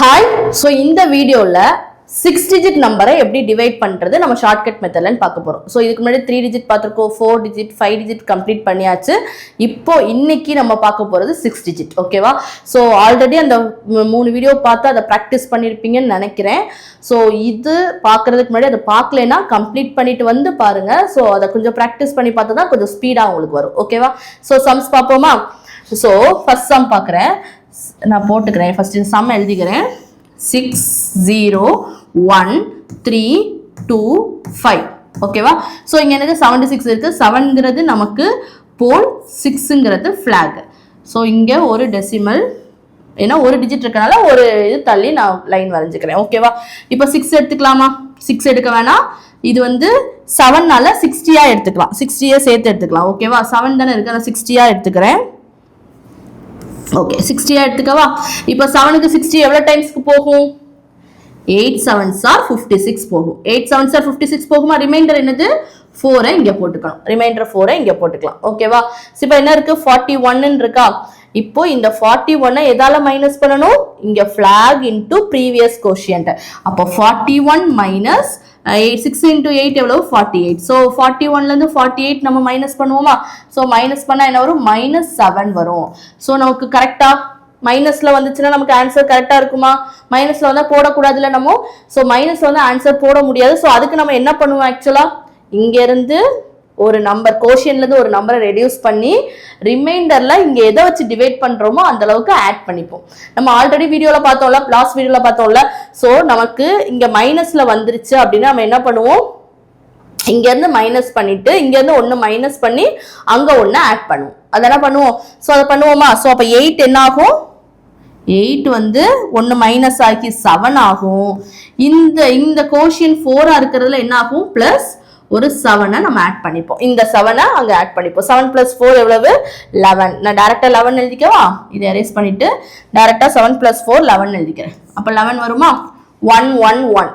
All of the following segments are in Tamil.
ஹாய். ஸோ இந்த வீடியோவில் 6 டிஜிட் நம்பரை எப்படி டிவைட் பண்ணுறது நம்ம ஷார்ட்கட் மெத்தட்லன்னு பார்க்க போகிறோம். ஸோ இதுக்கு முன்னாடி 3 டிஜிட் பார்த்துருக்கோம், 4 டிஜிட், 5 டிஜிட் கம்ப்ளீட் பண்ணியாச்சு. இப்போ இன்னைக்கு நம்ம பார்க்க போகிறது 6 டிஜிட். ஓகேவா? ஸோ ஆல்ரெடி அந்த 3 வீடியோ பார்த்து அதை ப்ராக்டிஸ் பண்ணியிருப்பீங்கன்னு நினைக்கிறேன். ஸோ இது பார்க்குறதுக்கு முன்னாடி அதை பார்க்கலன்னா கம்ப்ளீட் பண்ணிட்டு வந்து பாருங்க. ஸோ அதை கொஞ்சம் ப்ராக்டிஸ் பண்ணி பார்த்தா தான் கொஞ்சம் ஸ்பீடாக உங்களுக்கு வரும். ஓகேவா? ஸோ சம்ஸ் பார்ப்போமா? ஸோ ஃபர்ஸ்ட் சம் பார்க்குறேன், நான் போட்டுக்கிறேன். ஃபர்ஸ்ட் சம் எழுதிக்கிறேன். 6 0 1 3 2 5. ஓகேவா? ஸோ இங்கே எனக்கு 76 இருக்கு. 7ங்கிறது நமக்கு போல், 6ங்கிறது ஃபிளாக். ஸோ இங்கே ஒரு டெசிமல், ஏன்னா ஒரு டிஜிட் இருக்கனால ஒரு இது தள்ளி நான் லைன் வரைஞ்சிக்கிறேன். ஓகேவா? இப்போ 6 எடுத்துக்கலாமா? 6 எடுக்க வேணாம். இது வந்து 7னால 60 எடுத்துக்கலாம். 60 சேர்த்து எடுத்துக்கலாம். ஓகேவா? 7 தானே இருக்கு, நான் 60 எடுத்துக்கிறேன். ஓகே, 60 எடுத்துக்கவா? இப்போ 7க்கு 60 எவ்வளவு டைம்ஸ்க்கு போகும்? 8 7s are 56 போகும். 8 7s are 56 போகுமா? ரிமைண்டர் என்னது? 4 இங்க போட்டுக்கணும். ரிமைண்டர் 4 இங்க போட்டுக்கலாம். ஓகேவா? இப்போ என்ன இருக்கு? 41 இருக்கா? இப்போ இந்த 41 எதால மைனஸ் பண்ணணும்? இங்க flag into previous quotient. அப்போ 41 minus 6 into 8 எவ்வளவு? 48. ஸோ 41ல இருந்து 48 நம்ம மைனஸ் பண்ணுவோமா? ஸோ மைனஸ் பண்ணா என்ன வரும்? -7 வரும். ஸோ நமக்கு கரெக்டா மைனஸ்ல வந்துச்சுன்னா நமக்கு ஆன்சர் கரெக்டா இருக்குமா? மைனஸ்ல வந்தா போடக்கூடாதுல நம்ம. ஸோ மைனஸ்ல வந்து ஆன்சர் போட முடியாது. ஸோ அதுக்கு நம்ம என்ன பண்ணுவோம்? ஆக்சுவலா இங்க இருந்து ஒரு நம்பர், கோஷியன்ல இருந்து ஒரு நம்பரை ரெடியூஸ் பண்ணி ரிமைண்டர்ல இங்க எதை வச்சு டிவைட் பண்றோமோ அந்த அளவுக்கு ஆட் பண்ணிப்போம். நம்ம ஆல்ரெடி வீடியோல பார்த்தோம்ல, லாஸ்ட் வீடியோல பார்த்தோம்ல. ஸோ நமக்கு இங்க மைனஸ்ல வந்துருச்சு அப்படின்னா நம்ம என்ன பண்ணுவோம்? இங்க இருந்து மைனஸ் பண்ணிட்டு இங்க இருந்து 1 மைனஸ் பண்ணி அங்க 1 ஆட் பண்ணுவோம். அதை என்ன பண்ணுவோம்? ஸோ அதை பண்ணுவோமா? ஸோ அப்ப 8 என்ன ஆகும்? 8 வந்து 1 மைனஸ் ஆக்கி 7 ஆகும். இந்த கோஷியன் 4 இருக்கிறதுல என்ன ஆகும்? பிளஸ் ஒரு 7 நம்ம ஆட் பண்ணிப்போம். இந்த 7 அங்க ஆட் பண்ணிப்போம். 7 plus 4 எவ்வளவு? 11. நான் டைரக்டா 11 எழுதிக்கவா? இதை எரேஸ் பண்ணிட்டு டைரக்டா 7 plus 4 11 எழுதிக்கிறேன். அப்ப 11 வருமா? 1 1 1.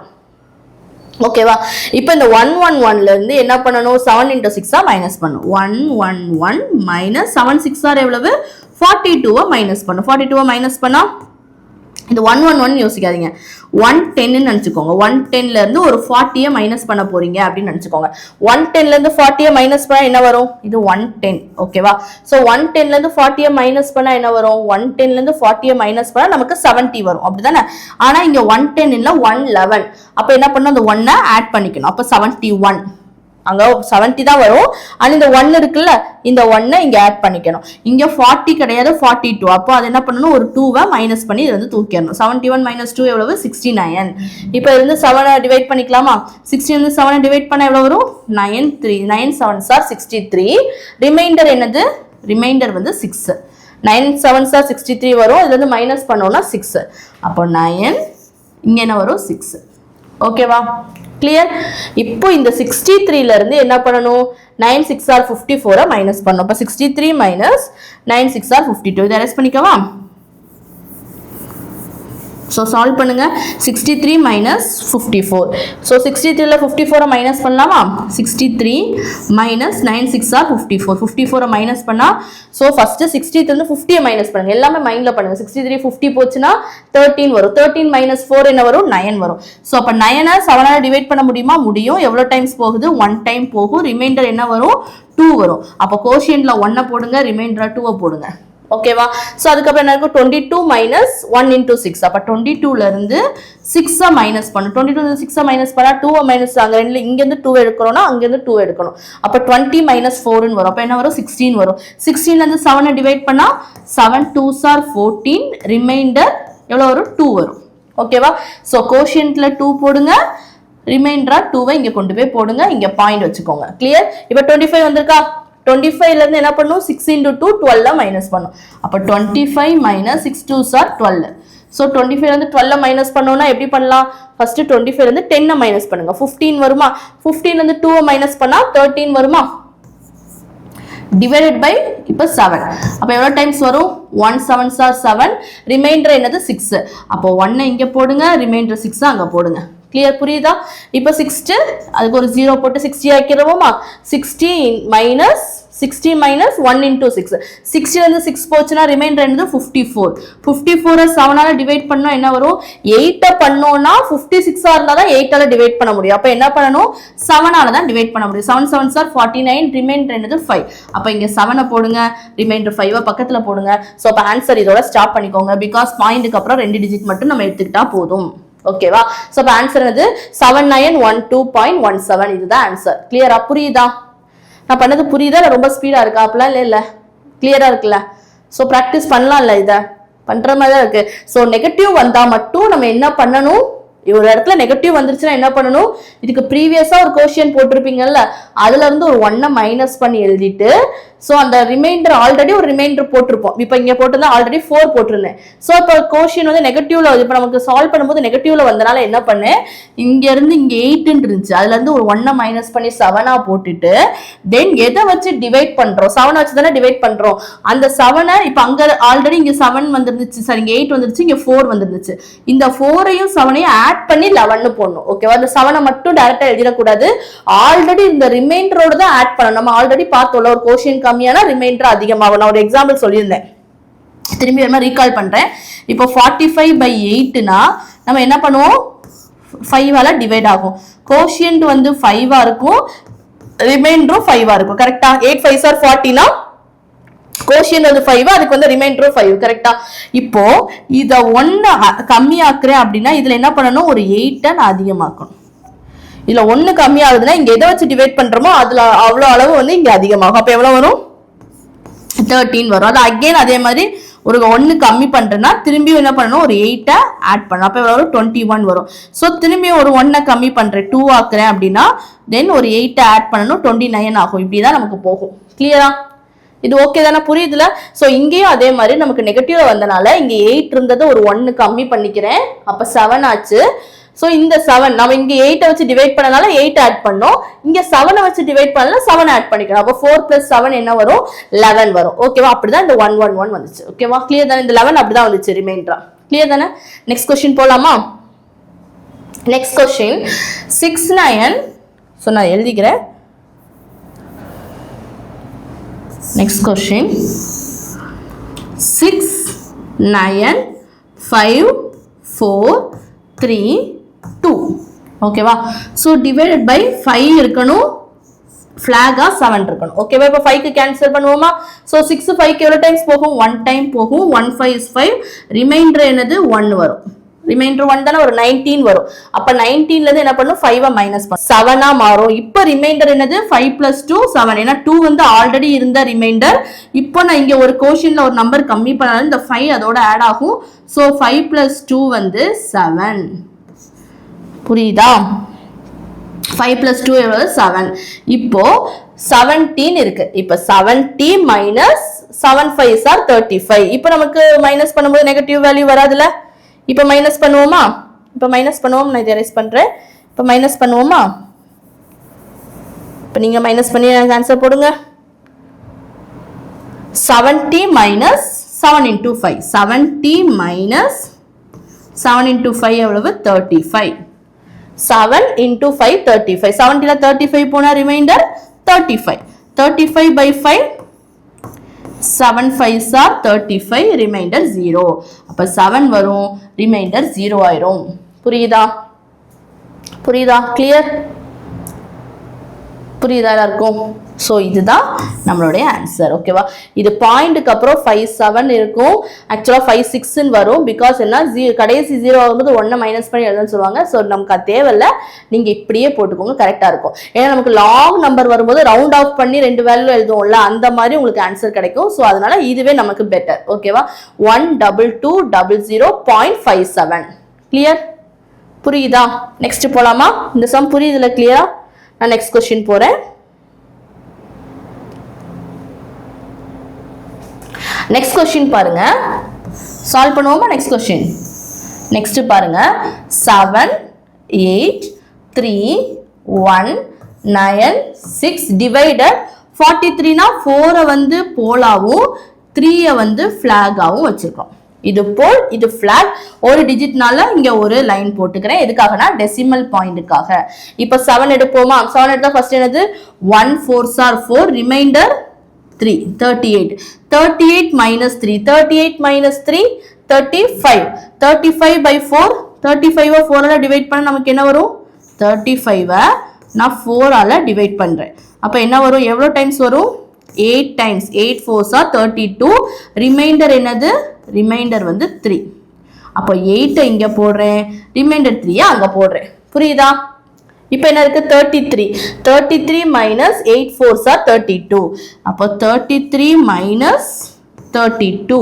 ஓகேவா? இப்போ இந்த 1 1 1ல இருந்து என்ன பண்ணணும்? 7 into 6 மைனஸ் பண்ணும். 1 1 1 மைனஸ் 7 6 எவ்வளவு? 42 மைனஸ் பண்ணும். 42 மைனஸ் பண்ணா இந்த 1 1 1 யோசிக்காதீங்க, 110 நினைச்சுக்கோங்க. 110ல இருந்து ஒரு 40 மைனஸ் பண்ண போறீங்க அப்படின்னு நினைச்சுக்கோங்க. 110ல இருந்து 40 மைனஸ் பண்ணா என்ன வரும்? இது 110. ஓகேவா? சோ 110ல இருந்து 40 மைனஸ் பண்ணா என்ன வரும்? 110ல இருந்து 40 மைனஸ் பண்ணா நமக்கு 70 வரும். அப்படிதானே? ஆனா இங்க 110 இல்ல 111. அப்ப என்ன பண்ணணும்? அந்த 1 ஆட் பண்ணிக்கணும். அப்ப 71. அங்க 70 தான் வரும். ஆனா இந்த 1 இருக்குல்ல, இந்த 1 இங்க ஆட் பண்ணிக்கணும். இங்க 40 கிடையாது, 42. அப்போ அது என்ன பண்ணணும்? ஒரு 2 மைனஸ் பண்ணி இது வந்து தூக்கிடணும். 71 minus 2 எவ்வளவு? 69. இப்போ இருந்து 7 டிவைட் பண்ணிக்கலாமா? 16 இருந்து 7 டிவைட் பண்ண எவ்வளவு வரும்? 9 3 9 7s are 63. ரிமைண்டர் என்னது? ரிமைண்டர் வந்து 6. 9 7s are 63 வரும். இதுல இருந்து மைனஸ் பண்ணோம்னா 6. அப்போ 9, இங்க என்ன வரும்? 6. ஓகேவா? கிளியர்? இப்போ இந்த 63ல இருந்து என்ன பண்ணணும்? 9 6 are 54 மைனஸ் பண்ணணும். அப்ப 63 மைனஸ் 9 6 are 52. இதை அரெஸ்ட் பண்ணிக்கவா? ஸோ சால்வ் பண்ணுங்க. 63 மைனஸ் 54. ஸோ 63ல 54 மைனஸ் பண்ணலாமா? 63 மைனஸ் 9 6 are 54. 54 மைனஸ் பண்ணா, ஸோ ஃபர்ஸ்ட் 60 இருந்து 50 மைனஸ் பண்ணுங்க. எல்லாமே மைண்ட்ல பண்ணுங்க. 63 50 போச்சுன்னா 13 வரும். 13 மைனஸ் 4 என்ன வரும்? 9 வரும். ஸோ அப்ப 9 7ஆல டிவைட் பண்ண முடியுமா? முடியும். எவ்வளவு டைம்ஸ் போகுது? 1 டைம் போகும். ரிமைண்டர் என்ன வரும்? 2 வரும். அப்போ கோஷியன்ட்ல 1 போடுங்க, ரிமைண்டர் 2 போடுங்க. ஓகேவா? சோ அதுக்கப்புறம் என்ன இருக்கும்? 22 minus 1 into 6. அப்ப 22ல இருந்து 6 மைனஸ் பண்ணு. 22ல இருந்து 6 மைனஸ் பண்ணா 2 மைனஸ், அங்க ரெண்டுல இங்க இருந்து 2 எடுக்கறோம்னா அங்க இருந்து 2 எடுக்கணும். அப்ப 20 minus 4 ன்னு வரும். அப்ப என்ன வரும்? 16 வரும். 16ல இருந்து 7 டிவைட் பண்ணா 7 2s are 14. ரிமைண்டர் எவ்வளவு வரும்? 2 வரும். ஓகேவா? சோ கோஷியன்ட்ல 2 போடுங்க, ரிமைண்டரா 2 இங்க கொண்டு போய் போடுங்க. இங்க பாயிண்ட் வச்சுக்கோங்க. கிளியர்? இப்ப 25 வந்திருக்கா? 25ல இருந்து என்ன பண்ணும்? 6 into 2 12 மைனஸ் பண்ணும். அப்ப 25 minus 6 2s are 12. சோ 25ல இருந்து 12 மைனஸ் பண்ணோம்னா எப்படி பண்ணலாம்? ஃபர்ஸ்ட் 25ல இருந்து 10 மைனஸ் பண்ணுங்க. 15 வருமா? 15ல இருந்து 2 மைனஸ் பண்ணா 13 வருமா? டிவைடட் பை இப்போ 7. அப்ப எவ்வளவு டைம்ஸ் வரும்? 1 7s are 7. ரிமைண்டர் என்னது? 6. அப்போ 1 இங்க போடுங்க, ரிமைண்டர் 6 அங்க போடுங்க. கிளியர் புரியுதா? இப்போ 60 அதுக்கு ஒரு 0 போட்டு 60 ஆக்கிடுவோமா? 60 மைனஸ் 60 minus 1 into 6. 60 வந்து 6 போச்சுனா ரிமைண்டர் என்னது 54. 54 7ஆல டிவைட் பண்ணா என்ன வரும்? 8 பண்ணோம்னா 56 இருந்தா தான் 8ஆல டிவைட் பண்ண முடியும். அப்ப என்ன பண்ணனும்? 7ஆல தான் டிவைட் பண்ண முடியும். 7 7s are 49, ரிமைண்டர் என்னது 5. அப்ப இங்க 7 போடுங்க, ரிமைண்டர் 5 பக்கத்துல போடுங்க. சோ அப்ப ஆன்சர் இதோட ஸ்டாப் பண்ணிக்கோங்க. பிகாஸ் பாயிண்ட்க்கு அப்புறம் 2 டிஜிட் மட்டும் நம்ம எடுத்துக்கிட்டா போதும். ஓகேவா? சோ அப்ப ஆன்சர் என்னது 7912.17. இதுதான் ஆன்சர். கிளியரா? புரியுதா? நான் பண்ணது புரியுதா? ரொம்ப ஸ்பீடா இருக்கா? அப்பலாம் இல்ல கிளியரா இருக்குல்ல? சோ பிராக்டிஸ் பண்ணலாம்ல, இத பண்ற மாதிரி தான் இருக்கு. சோ நெகட்டிவ் வந்தா மட்டும் நம்ம என்ன பண்ணணும்? ஒரு இடத்துல நெகட்டிவ் வந்துருச்சுன்னா என்ன பண்ணணும்? இதுக்கு ப்ரீவியஸா ஒரு கோஷியன் போட்டிருப்பீங்கல்ல, அதுல இருந்து ஒரு 1 மைனஸ் பண்ணி எழுதிட்டு சோ அந்த ரிமைண்டர் ஆல்ரெடி ஒரு ரிமைண்டர் போட்டிருப்போம். இப்போ இங்க போட்டது ஆல்ரெடி 4 போட்டிருந்தேன். சோ இப்போ கோஷியன் வந்து நெகட்டிவ்ல வருது. இப்போ நமக்கு சால்வ் பண்ணும்போது நெகட்டிவ்ல வந்தனால என்ன பண்ணேன்? இங்க இருந்து இங்க 8 இருந்துச்சு, அதுல இருந்து ஒரு 1 மைனஸ் பண்ணி 7ஆ போட்டுட்டு தென் எதை வச்சு டிவைட் பண்றோம்? 7 வச்சு தானே டிவைட் பண்றோம். அந்த 7 இப்போ அங்க ஆல்ரெடி இங்க 7 வந்துருந்துச்சு, சாரி இங்க 8 வந்துருச்சு, இங்க 4 வந்துருந்துச்சு. இந்த 4ஐயும் 7ஐயும் ஆட் பண்ணி 11 போடணும். ஓகேவா? அந்த 7 மட்டும் டைரக்டா எழுதிடக்கூடாது. ஆல்ரெடி இந்த ரிமைண்டரோட தான் ஆட் பண்ணணும். நம்ம ஆல்ரெடி பார்த்தோம்ல, ஒரு கோஷியன் கம்மியான ரிமைண்டர் அதிகமாகும். நான் ஒரு எக்ஸாம்பிள் சொல்லியிருந்தேன், திரும்பி வேணுமா ரீகால் பண்றேன். இப்போ 45/8னா நம்ம என்ன பண்ணுவோம்? 5ஆல டிவைட் ஆகும். கோஷியன்ட் வந்து 5ஆ இருக்கும், ரிமைண்டரும் 5ஆ இருக்கும். கரெக்டா? 8 5s are 40னா கோஷியன்ட் வந்து 5, அதுக்கு வந்து ரிமைண்டரும் 5. கரெக்டா? இப்போ இத 1 கம்மியாக்குறேன் அப்படின்னா இதுல என்ன பண்ணணும்? ஒரு 8 நான் அதிகமாக்கணும். இதுல 1 கம்மி ஆகுதுன்னா இங்க எதை வச்சு டிவைட் பண்றோமோ அதுல அவ்வளவு அளவு வந்து இங்க அதிகமாகும். அப்ப எவ்வளவு வரும்? 13 வரும். அது அகைன் அதே மாதிரி ஒரு 1 கம்மி பண்றேன்னா திரும்பி என்ன பண்ணணும்? ஒரு 8 ஆட் பண்ணணும். அப்ப எவ்வளவு வரும்? 21 வரும். சோ திரும்பி ஒரு 1 கம்மி பண்றேன், 2 ஆக்குறேன் அப்படின்னா தென் ஒரு 8 ஆட் பண்ணணும், 29 ஆகும். இப்படிதான் நமக்கு போகும். கிளியரா? இது ஓகே தானே? புரியுதுல? சோ இங்கேயும் அதே மாதிரி நமக்கு நெகட்டிவ் வந்தனால இங்க 8 இருந்தது ஒரு 1 கம்மி பண்ணிக்கிறேன், அப்ப 7 ஆச்சு. சோ இந்த 7 நம்ம இங்க 8 வச்சு டிவைட் பண்ணனால 8 ஆட் பண்ணோம், இங்க 7 வச்சு டிவைட் பண்ணல 7 ஆட் பண்ணிக்கணும். அப்ப 4 + 7 என்ன வரும்? 11 வரும். ஓகேவா? அப்படிதான் இந்த 111 வந்துச்சு. ஓகேவா? கிளியர் தானே? இந்த 11 அப்படிதான் வந்துச்சு ரிமைண்டரா. கிளியர் தானே? நெக்ஸ்ட் क्वेश्चन போலாமா? Next question 6 9. சோ நான் எழுதிக்கிறேன். Next question 6 9 5 4 3 2. ஓகேவா? so divided by 5 இருக்கணும், flag 7 இருக்கணும். ஓகேவா? இப்போ 5 க்கு கேன்சல் பண்ணுவோமா? so 6 5 க்கு எவ்வளவு டைம்ஸ் போகும்? 1 டைம் போகும். 1 5 is 5, ரிமைண்டர் என்னது 1 வரும். ரிமைண்டர் 1 தான, ஒரு 19 வரும். அப்ப 19ல இருந்து என்ன பண்ணும்? 5 மைனஸ் பண்ணு, 7ஆ மாறும். இப்போ ரிமைண்டர் என்னது? 5 + 2 7. ஏன்னா 2 வந்து ஆல்ரெடி இருந்த ரிமைண்டர். இப்போ நான் இங்க ஒரு கோஷன்ல ஒரு நம்பர் கம்மி பண்ணாலும் இந்த 5 அதோட ஆட் ஆகும். சோ 5 + 2 வந்து 7. புரியுதா? 5 + 2 எவ்வளவு? 7. இப்போ 17 இருக்கு. இப்போ 70 மைனஸ் 7 5s are 35. இப்போ நமக்கு மைனஸ் பண்ணும்போது நெகட்டிவ் வேல்யூ வராதுல? இப்போ மைனஸ் பண்ணுவோமா? இப்போ மைனஸ் பண்ணுவோம். நான் இதை எரேஸ் பண்றேன். இப்போ மைனஸ் பண்ணுவோமா? இப்போ நீங்க மைனஸ் பண்ணி எனக்கு ஆன்சர் போடுங்க. 70 minus 7 into 5. 70 minus 7 into 5 எவ்வளவு? 35. 7 into 5 35. 70ல 35 போனா ரிமைண்டர் 35. 35/5 7 5s are 35, reminder 0. அப்ப 7 வரும், ரிமைண்டர் 0 ஆயிரும். புரியுதா? புரியுதா? கிளியர்? புரியுதா எல்லாருக்கும்? சோ இதுதான் நம்மளுடைய ஆன்சர். ஓகேவா? இது பாயிண்ட்க்கு அப்புறம் 5 7 இருக்கும். ஆக்சுவலா 5 6 ன்னு வரும். பிகாஸ் என்ன, கடைசி 0 ஆகும்போது 1 மைனஸ் பண்ணி எழுதணும்னு சொல்லுவாங்க. சோ நமக்கு அது தேவையில்ல, நீங்க இப்படியே போட்டுக்கோங்க, கரெக்டா இருக்கும். ஏன்னா நமக்கு லாங் நம்பர் வரும்போது ரவுண்ட் ஆஃப் பண்ணி 2 வேல்யூ எழுதுவோம்ல, அந்த மாதிரி உங்களுக்கு ஆன்சர் கிடைக்கும். சோ அதனால இதுவே நமக்கு பெட்டர். ஓகேவா? 12200.57. கிளியர்? புரியுதா? நெக்ஸ்ட் போலாமா? இந்த சம் புரியுதுல? கிளியரா? நான் நெக்ஸ்ட் क्वेश्चन போறேன். நெக்ஸ்ட் क्वेश्चन பாருங்க, சால்வ் பண்ணுவோமா? Next question. நெக்ஸ்ட் பாருங்க, 7 8 3 1 9 6 டிவைடட் 43 னா 4 வந்து போலாவும் 3 வந்து ஃபிளாகாவும் வச்சிருக்கோம். இது போல் இது flag ஒரு டிஜிட்னால இங்க ஒரு லைன் போட்டுக்கிறேன் எதுக்காகனா டெசிமல் பாயிண்ட்காக இப்போ 7 எடுப்போமா 7 எடுத்தா ஃபர்ஸ்ட் என்னது 1 4s are 4 reminder 3 38 38 minus 3 38 minus 3 35 35 by 4 35 4 ஆல டிவைட் பண்ணா நமக்கு என்ன வரும் 35 நான் 4 ஆல டிவைட் பண்றேன் அப்ப என்ன வரும் எவ்வளவு டைம்ஸ் வரும் 8 times 8 4s are 32 ரிமைண்டர் என்னது ரிமைண்டர் வந்து 3 அப்ப 8 இங்க போடுறேன் ரிமைண்டர் 3 அங்க போடுறேன் புரியுதா இப்போ என்ன இருக்கு 33 minus 8 4s are 32 அப்ப 33 minus 32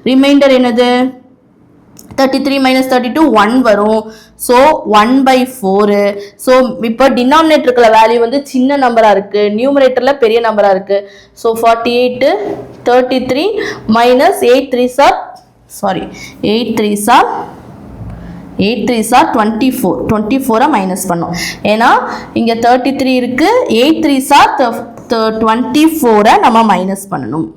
ரிமைண்டர் என்னது 33 minus 32 1 வரும் so 1 by 4 so இப்போ டினாமினேட்டர்ல வேல்யூ வந்து சின்ன நம்பரா இருக்கு நியூமரேட்டர்ல பெரிய நம்பரா இருக்கு so 48 33 minus 8 3s are 24 minus பண்ணோம் ஏனா இங்க 33 இருக்கு 8 3s are 24 நம்ம மைனஸ் பண்ணனும்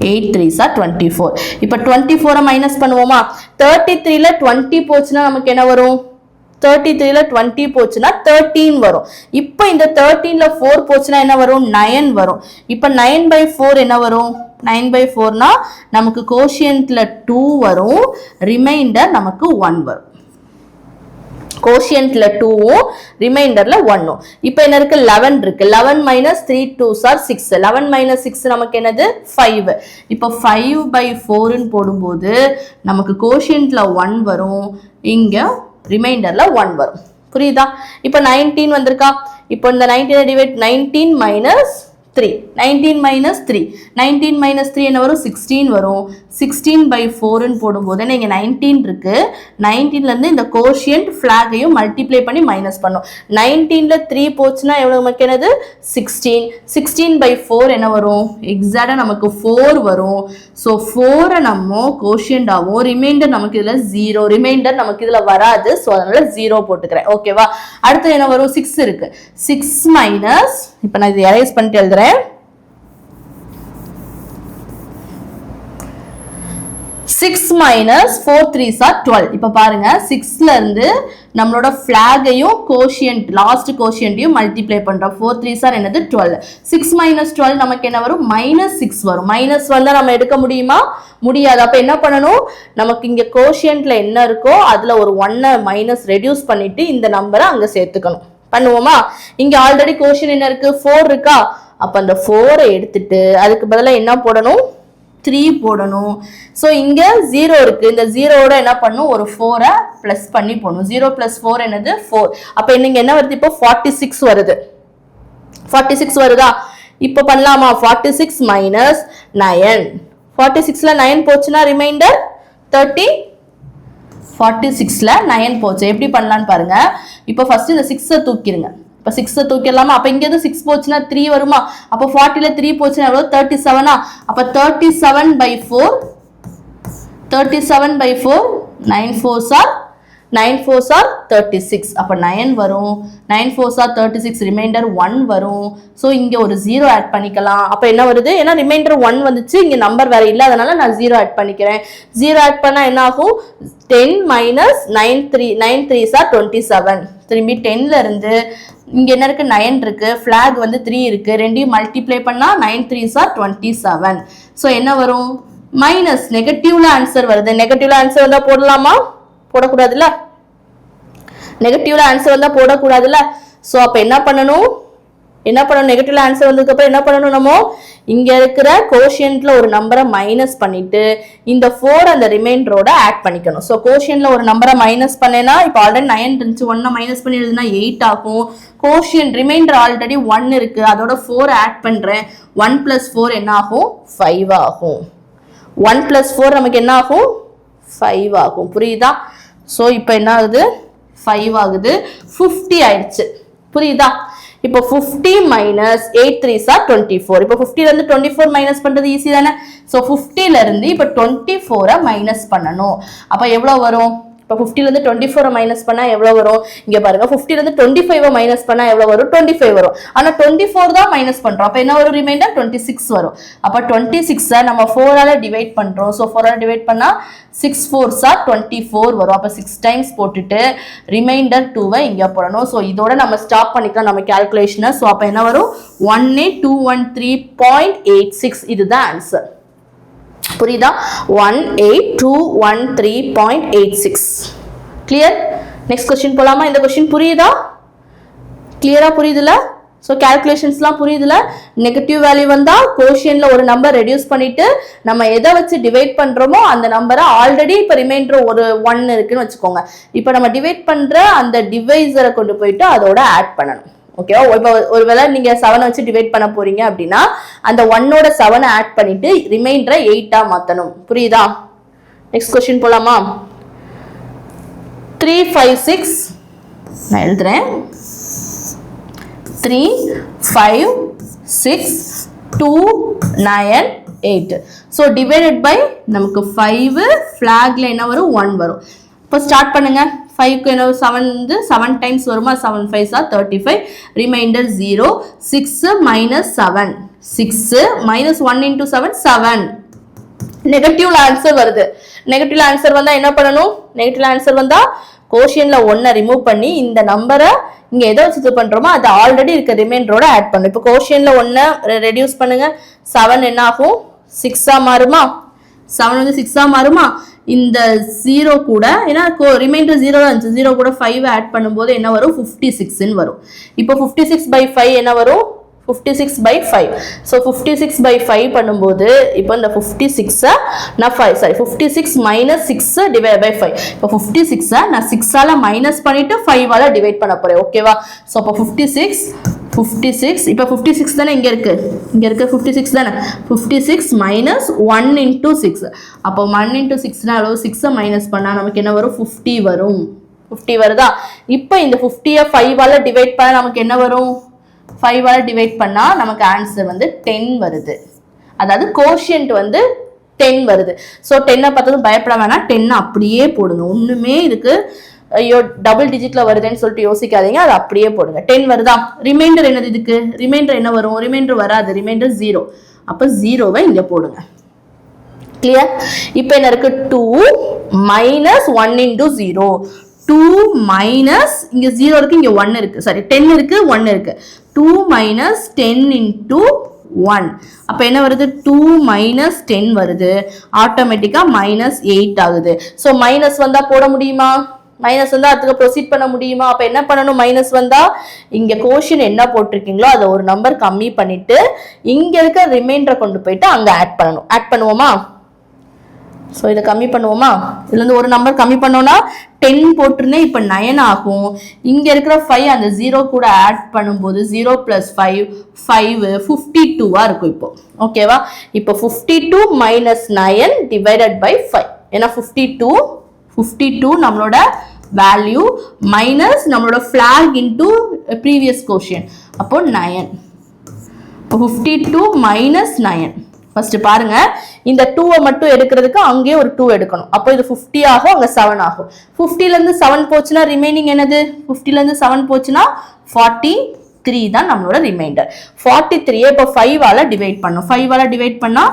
8 3s are 24 இப்போ 24 மைனஸ் பண்ணுவோமா 33 ல 20 போச்சுனா நமக்கு என்ன வரும் 33 ல 20 போச்சுனா 13 வரும் இப்போ இந்த 13 ல 4 போச்சுனா என்ன வரும் 9 வரும் இப்போ 9 by 4 என்ன வரும் 9 by 4 னா நமக்கு கோஷியன்ட்ல 2 வரும் ரிமைண்டர் நமக்கு 1 வரும் கோஷியன்ட்ல 2 ரிமைண்டர்ல 1 இப்போ என்ன இருக்கு 11 இருக்கு 11 minus 3 2s are 6 11 minus 6 நமக்கு என்னது 5 இப்போ 5 by 4 ன்னு போடும்போது நமக்கு கோஷியன்ட்ல 1 வரும் இங்க ரிமைண்டர்ல 1 வரும் புரியுதா இப்போ 19 வந்திருக்கா இப்போ இந்த 19 டிவைட் 19 minus 3 19 minus 3 என்ன வரும் 16 வரும் 16 by 4 ன்னு போடும்போது நீங்க 19 இருக்கு 19 ல இருந்து இந்த கோஷியன்ட் ஃபிளாகையும் மல்டிப்ளை பண்ணி மைனஸ் பண்ணோம் 19 ல 3 போச்சுனா எவ்வளவு நமக்கு என்னது 16 by 4 என்ன வரும் எக்ஸாக்ட்டா நமக்கு 4 வரும் சோ 4 நம்ம கோஷியன்ட் ஆகும் ரிமைண்டர் நமக்கு இதுல 0 ரிமைண்டர் நமக்கு இதுல வராது சோ அதனால 0 போட்டுக்கிறேன் ஓகேவா அடுத்து என்ன வரும் 6 இருக்கு 6 மைனஸ் இப்போ நான் இதை எரேஸ் பண்ணிட்டு எழுதுறேன் 6 minus 4 3s are 12 இப்போ பாருங்க 6 ல இருந்து நம்மளோட ஃபிளாகையும் கோஷியன்ட் லாஸ்ட் கோஷியன்ட்டையும் மல்டிப்ளை பண்றோம் 4 3s are என்னது 12 6 minus 12 நமக்கு என்ன வரும் -6 வரும் -1 தான் நம்ம எடுக்க முடியுமா முடியாது அப்ப என்ன பண்ணனும் நமக்கு இங்க கோஷியன்ட்ல என்ன இருக்கோ அதுல ஒரு 1 மைனஸ் ரெடியூஸ் பண்ணிட்டு இந்த நம்பரை அங்க சேர்த்துக்கணும் பண்ணுவோமா இங்க ஆல்ரெடி கோஷியன்ட் என்ன இருக்கு 4 இருக்கா அப்ப அந்த 4 எடுத்துட்டு அதுக்கு பதிலா என்ன போடணும் 3 போடணும் சோ இங்க 0 இருக்கு இந்த 0 ஓட என்ன பண்ணனும் ஒரு 4 பிளஸ் பண்ணி போடணும் 0 plus 4 என்னது 4 அப்ப இன்னைக்கு என்ன வருது இப்போ 46 வருது 46 வருதா இப்போ பண்ணலாமா 46 minus 9 46 ல 9 போச்சுனா ரிமைண்டர் 30 46 ல 9 போச்சு எப்படி பண்ணலாம்னு பாருங்க இப்போ ஃபர்ஸ்ட் இந்த 6 தூக்கிடுங்க இப்ப 6 தூக்கிடலாமா அப்ப இங்க இருந்து 6 போச்சுனா 3 வருமா அப்ப 40 ல 3 போச்சுனா எவ்வளவு 37 அப்ப 37 by 4 9 4s are 36 அப்ப 9 வரும் 9 4s are 36 ரிமைண்டர் 1 வரும் சோ இங்க ஒரு 0 ஆட் பண்ணிக்கலாம் அப்ப என்ன வருது ஏனா ரிமைண்டர் 1 வந்துச்சு இங்க நம்பர் வேற இல்ல அதனால நான் 0 ஆட் பண்ணிக்கிறேன் 0 ஆட் பண்ணா என்ன ஆகும் 10 minus 9 3s are 27 திரும்பி 10 ல இருந்து இங்க என்ன இருக்கு 9 இருக்கு flag வந்து 3 இருக்கு ரெண்டையும் மல்டிப்ளை பண்ணா 9 3s are 27 சோ என்ன வரும் மைனஸ் நெகட்டிவ்ல ஆன்சர் வருது நெகட்டிவ்ல ஆன்சர் வந்தா போடலாமா போடக்கூடாதுல நெகட்டிவ்ல ஆன்சர் வந்தா போடக்கூடாதுல சோ அப்ப என்ன பண்ணனும் நெகட்டிவ்ல ஆன்சர் வந்ததுக்கு அப்புறம் என்ன பண்ணனும் நம்ம இங்க இருக்கிற கோஷியன்ட்ல ஒரு நம்பரை மைனஸ் பண்ணிட்டு இந்த 4 அந்த ரிமைண்டரோட ஆட் பண்ணிக்கணும் சோ கோஷியன்ட்ல ஒரு நம்பரை மைனஸ் பண்ணேனா இப்போ ஆல்ரெடி 9 இருந்துச்சு 1 மைனஸ் பண்ணி எழுதுனா 8 ஆகும் கோஷியன்ட் ரிமைண்டர் ஆல்ரெடி 1 இருக்கு அதோட 4 ஆட் பண்றேன் 1 plus 4 என்ன ஆகும் 5 ஆகும் 1 plus 4 நமக்கு என்ன ஆகும் 5 ஆகும் புரியுதா சோ இப்போ என்ன ஆகுது 5 ஆகுது 50 ஆயிடுச்சு புரியுதா இப்போ 50 minus 8 3s are 24 இப்போ 50 ல இருந்து 24 மைனஸ் பண்றது ஈஸி தானே சோ 50 ல இருந்து இப்போ 24 மைனஸ் பண்ணனும் அப்ப எவ்வளவு வரும் இப்போ 50லேருந்து 24 மைனஸ் பண்ணால் எவ்வளோ வரும்? இங்கே பாருங்க 50லேருந்து 25 மைனஸ் பண்ணால் எவ்வளோ வரும்? 25 வரும். ஆனால் 24 தான் மைனஸ் பண்ணுறோம். அப்போ என்ன வரும்? ரிமைண்டர் 26 வரும். அப்போ 26 நம்ம 4ஆல் டிவைட் பண்ணுறோம். ஸோ 4ஆல் டிவைட் பண்ணால் 6 4s are 24 வரும். அப்போ 6 டைம்ஸ் போட்டுட்டு ரிமைண்டர் 2வை இங்கே போடணும். ஸோ இதோட நம்ம ஸ்டாப் பண்ணிக்கலாம் நம்ம கேல்குலேஷனை. ஸோ அப்போ என்ன வரும்? 18213.86 இதுதான் ஆன்சர். புரியுதா? 18213.86. கிளியர்? நெக்ஸ்ட் கொஸ்டின் போலாமா? இந்த கொஸ்டின் புரியுதா? கிளியரா புரியுதுல? ஸோ கேல்குலேஷன்ஸ்லாம் புரியுதுல? நெகட்டிவ் வேல்யூ வந்தால் கோஷியன்ல ஒரு நம்பர் ரெடியூஸ் பண்ணிட்டு நம்ம எதை வச்சு டிவைட் பண்றோமோ அந்த நம்பரை ஆல்ரெடி இப்போ ரிமைண்டர் ஒரு 1 இருக்குன்னு வச்சுக்கோங்க. இப்போ நம்ம டிவைட் பண்ற அந்த டிவைசரை கொண்டு போயிட்டு அதோட ஆட் பண்ணணும். ஓகேவா? இப்போ ஒருவேளை நீங்க 7 வச்சு டிவைட் பண்ண போறீங்க அப்படின்னா அந்த 1ஓட 7 ஆட் பண்ணிட்டு ரிமைண்டரை 8ஆ மாத்தணும். புரியுதா? நெக்ஸ்ட் கொஸ்டின் போலாமா? 3 5 6 நான் எழுதுறேன். 3 5 6 2 9 8. ஸோ டிவைடட் பை நமக்கு 5 ஃபிளாக்ல என்ன வரும்? 1 வரும். இப்போ ஸ்டார்ட் பண்ணுங்க. 5க்கு என்ன 7 வந்து 7 டைம்ஸ் வருமா? 7 5s are 35. Reminder 0. 6 minus 7. 6 minus 1 into 7 7. Negative answer வருது. நெகட்டிவ் ஆன்சர் வந்தா என்ன பண்ணணும்? நெகட்டிவ் ஆன்சர் வந்தா கோஷியன்ல 1 ரிமூவ் பண்ணி இந்த நம்பரை இங்க எதை வச்சு இது பண்றோமோ அது ஆல்ரெடி இருக்க ரிமைண்டரோட ஆட் பண்ணும். இப்போ கோஷியன்ல 1 ரெடியூஸ் பண்ணுங்க. 7 என்ன ஆகும்? 6ஆ மாறுமா? 7 வந்து 6ஆ மாறுமா? இந்த 0 கூட ஏன்னா ரிமைண்டர் 0 தான் இருந்துச்சு. 0 கூட 5 ஆட் பண்ணும்போது என்ன வரும்? 56ன்னு வரும். இப்போ 56/5 என்ன வரும்? 56/5. ஸோ 56/5 பண்ணும்போது இப்போ இந்த 56 நான் 56 minus 6 divided by 5. இப்போ 56 நான் 6ஆல மைனஸ் பண்ணிட்டு 5ஆல டிவைட் பண்ண போறேன். ஓகேவா? ஸோ அப்போ 56 இப்போ 56 தானே இங்க இருக்கு. 56 தானே. 56 minus 1 into 6. அப்போ 1 into 6னா அளவு 6 மைனஸ் பண்ணா நமக்கு என்ன வரும்? 50 வரும். 50 வருதா? இப்போ இந்த 50யை 5ஆல டிவைட் பண்ணா நமக்கு என்ன வரும்? 5ஆல டிவைட் பண்ணா நமக்கு ஆன்சர் வந்து 10 வருது. அதாவது கோஷியன்ட் வந்து 10 வருது. ஸோ 10 பார்த்ததும் பயப்பட வேணாம். 10 அப்படியே போடுங்க. ஒண்ணுமே இதுக்கு ஐயோ டபுள் டிஜிட்ல வருதுன்னு சொல்லிட்டு யோசிக்காதீங்க. அது அப்படியே போடுங்க. 10 வருதா? ரிமைண்டர் என்னது இதுக்கு? ரிமைண்டர் என்ன வரும்? ரிமைண்டர் வராது. ரிமைண்டர் 0. அப்ப 0வை இங்க போடுங்க. கிளியர்? இப்போ என்ன இருக்கு? 2 minus 1 into 0. 2 மைனஸ் இங்க 0 இருக்கு, இங்க 1 இருக்கு. சாரி 10 இருக்கு, 1 இருக்கு. 2 minus 10 into 1. அப்ப என்ன வருது? 2 minus 10 வருது. ஆட்டோமேட்டிக்கா -8 ஆகுது. சோ மைனஸ் வந்தா போட முடியுமா? மைனஸ் வந்தா அதுக்கு ப்ரொசீட் பண்ண முடியுமா? அப்ப என்ன பண்ணணும்? மைனஸ் வந்தா இங்க கோஷன் என்ன போட்டிருக்கீங்களோ அதை ஒரு நம்பர் கம்மி பண்ணிட்டு இங்க இருக்க ரிமைண்டரை கொண்டு போயிட்டு அங்க ஆட் பண்ணணும். ஆட் பண்ணுவோமா? ஸோ இதை கம்மி பண்ணுவோமா? இதுல இருந்து ஒரு நம்பர் கம்மி பண்ணோம்னா 10 போட்டுருந்தேன். இப்போ 9 ஆகும். இங்க இருக்கிற 5 அந்த 0 கூட ஆட் பண்ணும்போது 0 + 5 5 52வா இருக்கும். இப்போ ஓகேவா? இப்போ 52 - 9 டிவைடட் பை 5. ஏன்னா 52 நம்மளோட வேல்யூ மைனஸ் நம்மளோட ஃபிளாக் இன்டூ ப்ரீவியஸ் கோஷியன். அப்போ 9. 52 - 9. ஃபர்ஸ்ட் பாருங்க, இந்த 2வை மட்டும் எடுக்கிறதுக்கு அங்கேயே ஒரு 2 எடுக்கணும். அப்போ இது 50 ஆகும், அங்க 7 ஆகும். 50ல இருந்து 7 போச்சுன்னா ரிமைனிங் என்னது? 50ல இருந்து 7 போச்சுன்னா 43 தான் நம்மளோட ரிமைண்டர். 43 இப்போ 5ஆல டிவைட் பண்ணும். 5ஆல டிவைட் பண்ணா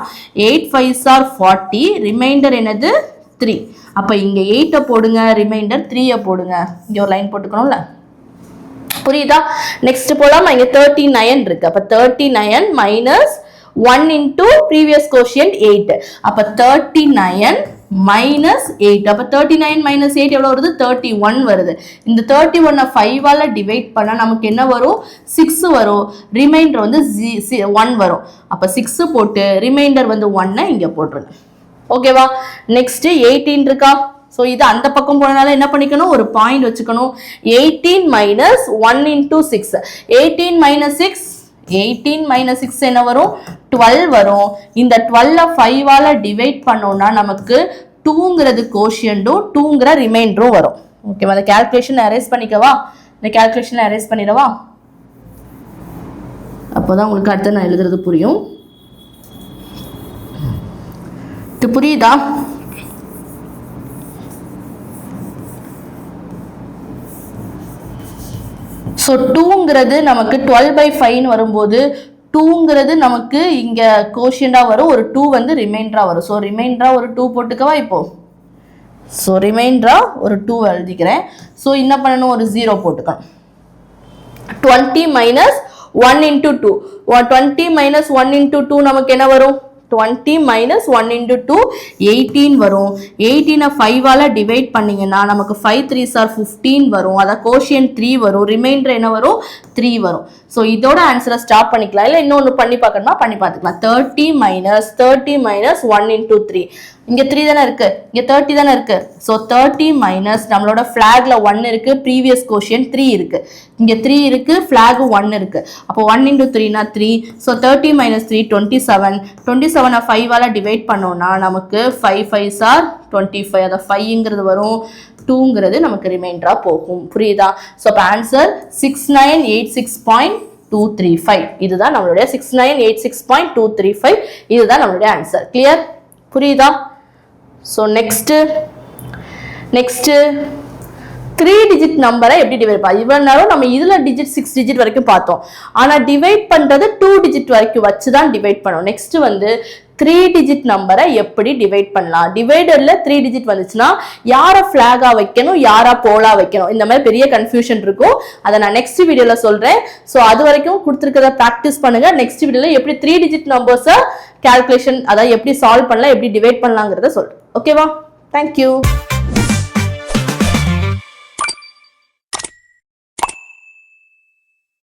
8 5s are 40. ரிமைண்டர் என்னது? 3. அப்ப இங்க 8 போடுங்க, ரிமைண்டர் 3 போடுங்க. இங்க ஒரு லைன் போட்டுக்கணும்ல, புரியுதா? நெக்ஸ்ட் போலாமா? இங்க 39 இருக்கு. அப்ப 39 minus 1 into previous quotient 8. அப்ப 39 minus 8. அப்ப 39 minus 8 எவ்வளவு வருது? 31 வருது. இந்த 31 5ஆல டிவைட் பண்ணா நமக்கு என்ன வரும்? 6 வரும். ரிமைண்டர் வந்து 1 வரும். அப்ப 6 போட்டு ரிமைண்டர் வந்து 1 இங்க போட்டுருங்க. ஓகேவா? நெக்ஸ்ட் 18 இருக்கா? சோ இது அந்த பக்கம் போறனால என்ன பண்ணிக்கணும்? ஒரு பாயிண்ட் வச்சுக்கணும். 18 minus 1 into 6. 18 minus 6 என்ன வரும்? 12 வரும். இந்த 12 5ஆல டிவைட் பண்ணோம்னா நமக்கு 2ங்கிறது கோஷியன்டும் 2ங்கிற ரிமைண்டரும் வரும். ஓகேவா? அந்த கால்குலேஷன் அரேஞ்ச் பண்ணிக்கவா? இந்த கால்குலேஷன் அரேஞ்ச் பண்ணிடவா? அப்போதான் உங்களுக்கு அடுத்து நான் எழுதுறது புரியும். இது புரியுதா? ஸோ டூங்கிறது நமக்கு 12/5 வரும்போது டூங்கிறது நமக்கு இங்கே கோஷியண்டாக வரும், ஒரு 2 வந்து ரிமைண்டராக வரும். ஸோ ரிமைண்டராக ஒரு 2 போட்டுக்கவா இப்போ? ஸோ ரிமைண்டராக ஒரு 2 எழுதிக்கிறேன். ஸோ என்ன பண்ணணும், ஒரு 0 போட்டுக்கணும். 20 minus 1 into 2. 20 minus 1 into 2 நமக்கு என்ன வரும்? 20 minus 1 into 2 18 வரும். 18 5 ஆல டிவைட் பண்ணீங்கன்னா நமக்கு 5 3s are 15 வரும். அத கோஷியன்ட் 3 வரும். ரிமைண்டர் என்ன வரும்? 3 வரும். சோ இதோட ஆன்சரை ஸ்டாப் பண்ணிக்கலாம். இல்ல இன்னொன்னு பண்ணி பார்க்கணுமா பண்ணி பார்த்துக்கலாம். 30 minus 1 into 3. இங்க 3 தானே இருக்கு, இங்க 30 தானே இருக்கு. சோ 30 மைனஸ் நம்மளோட ஃபிளாக்ல 1 இருக்கு, ப்ரீவியஸ் கோஷியன்ட் 3 இருக்கு. இங்க 3 இருக்கு, ஃபிளாக் 1 இருக்கு. அப்போ 1 into 3 னா 3. So 30 minus 3 27. 27 5 ஆல டிவைட் பண்ணோம்னா நமக்கு 5 5s are 25. அத 5ங்கிறது வரும், 2ங்கிறது நமக்கு ரிமைண்டரா போகும். புரியுதா? சோ அப்ப ஆன்சர் 6986.235. இதுதான் நம்மளுடைய 6986.235. இதுதான் நம்மளுடைய ஆன்சர். கிளியர்? புரியுதா? ஸோ நெக்ஸ்ட் 3 டிஜிட் நம்பரை எப்படி டிவைட் பண்ணலாம்? இவ்வளவு நேரம் நம்ம இதுல டிஜிட் 6 டிஜிட் வரைக்கும் பார்த்தோம். ஆனா டிவைட் பண்றது 2 டிஜிட் வரைக்கும் வச்சு தான் டிவைட் பண்ணோம். நெக்ஸ்ட் வந்து 3 டிஜிட் நம்பரை எப்படி டிவைட் பண்ணலாம்? டிவைடர்ல 3 டிஜிட் வந்துச்சுன்னா யாரை ஃபிளாகா வைக்கணும், யாரா போலா வைக்கணும், இந்த மாதிரி பெரிய கன்ஃபியூஷன் இருக்கும். அதை நான் நெக்ஸ்ட் வீடியோல சொல்றேன். ஸோ அது வரைக்கும் கொடுத்துருக்கத ப்ராக்டிஸ் பண்ணுங்க. நெக்ஸ்ட் வீடியோல எப்படி 3 டிஜிட் நம்பர்ஸை கால்குலேஷன், அதாவது எப்படி சால்வ் பண்ணலாம், எப்படி டிவைட் பண்ணலாங்கிறத சொல்றேன். ஓகேவா? தேங்க்யூ.